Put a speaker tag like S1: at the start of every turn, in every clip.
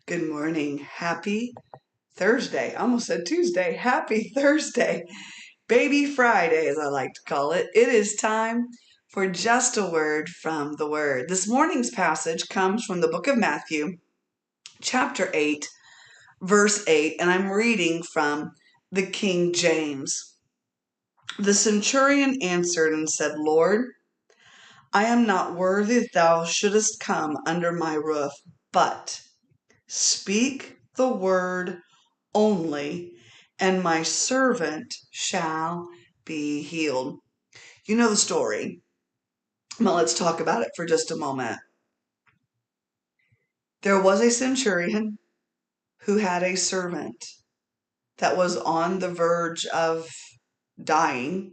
S1: Good morning. Happy Thursday. I almost said Tuesday. Happy Thursday. Baby Friday, as I like to call it. It is time for just a word from the Word. This morning's passage comes from the book of Matthew, chapter 8, verse 8, and I'm reading from the King James. The centurion answered and said, Lord, I am not worthy that thou shouldest come under my roof, but speak the word only, and my servant shall be healed. You know the story. Well, let's talk about it for just a moment. There was a centurion who had a servant that was on the verge of dying,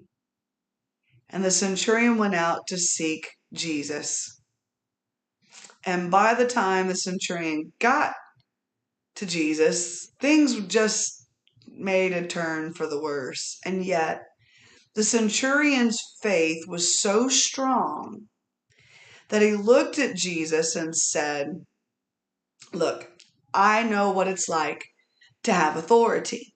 S1: and the centurion went out to seek Jesus. And by the time the centurion got to Jesus, things just made a turn for the worse. And yet, the centurion's faith was so strong that he looked at Jesus and said, Look, I know what it's like to have authority.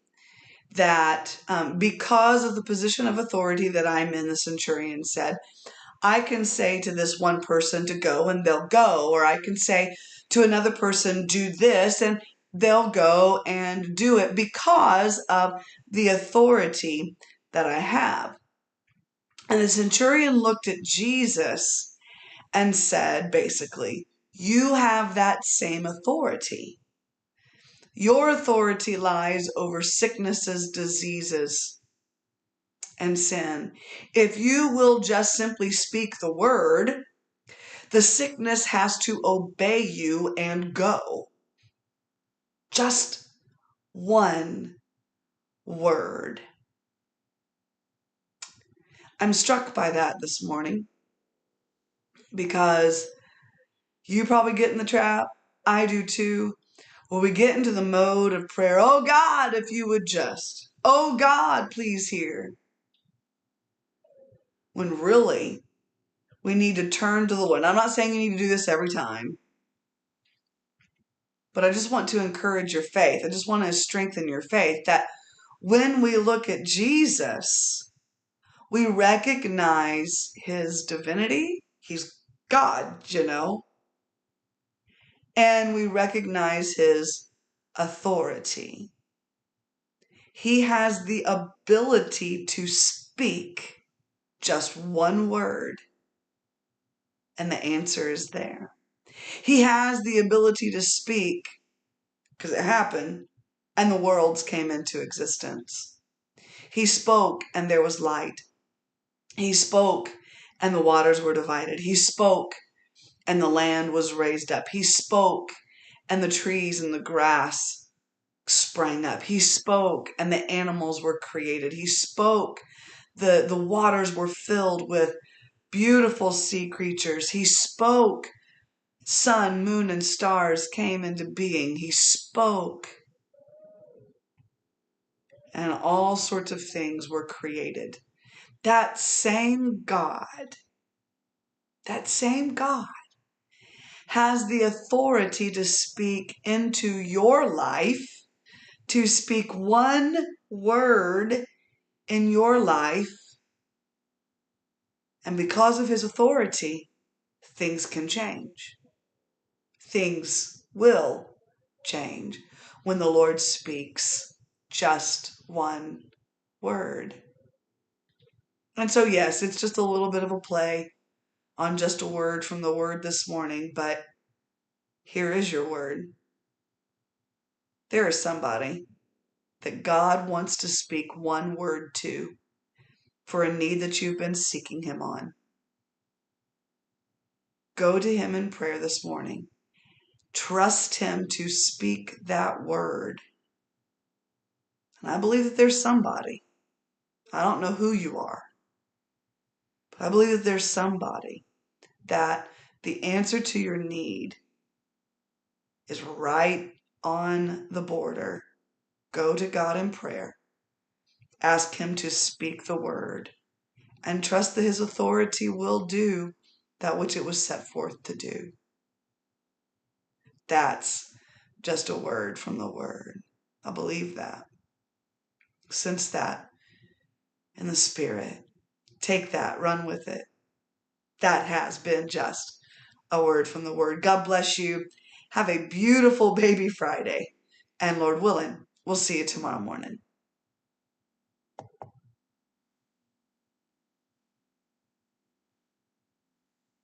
S1: That because of the position of authority that I'm in, the centurion said, I can say to this one person to go and they'll go, or I can say to another person, do this, and they'll go and do it because of the authority that I have. And the centurion looked at Jesus and said, basically, you have that same authority. Your authority lies over sicknesses, diseases, and sin. If you will just simply speak the word, the sickness has to obey you and go. Just one word. I'm struck by that this morning because you probably get in the trap. I do too. Well, we get into the mode of prayer. Oh God, if you would just. Oh God, please hear. When really, we need to turn to the Lord. I'm not saying you need to do this every time, but I just want to encourage your faith. I just want to strengthen your faith that when we look at Jesus, we recognize his divinity. He's God, and we recognize his authority. He has the ability to speak just one word, and the answer is there. He has the ability to speak, because it happened, and the worlds came into existence. He spoke, and there was light. He spoke, and the waters were divided. He spoke, and the land was raised up. He spoke, and the trees and the grass sprang up. He spoke, and the animals were created. He spoke, the waters were filled with beautiful sea creatures. He spoke, sun, moon, and stars came into being. He spoke, and all sorts of things were created. That same God has the authority to speak into your life, to speak one word in your life. And because of his authority, things can change. Things will change when the Lord speaks just one word. And so, yes, it's just a little bit of a play on just a word from the Word this morning, but here is your word. There is somebody that God wants to speak one word to for a need that you've been seeking him on. Go to him in prayer this morning. Trust him to speak that word. And I believe that there's somebody. I don't know who you are, but I believe that there's somebody that the answer to your need is right on the border. Go to God in prayer. Ask him to speak the word and trust that his authority will do that which it was set forth to do. That's just a word from the Word. I believe that. Sense that in the Spirit. Take that, run with it. That has been just a word from the Word. God bless you. Have a beautiful baby Friday. And Lord willing, we'll see you tomorrow morning.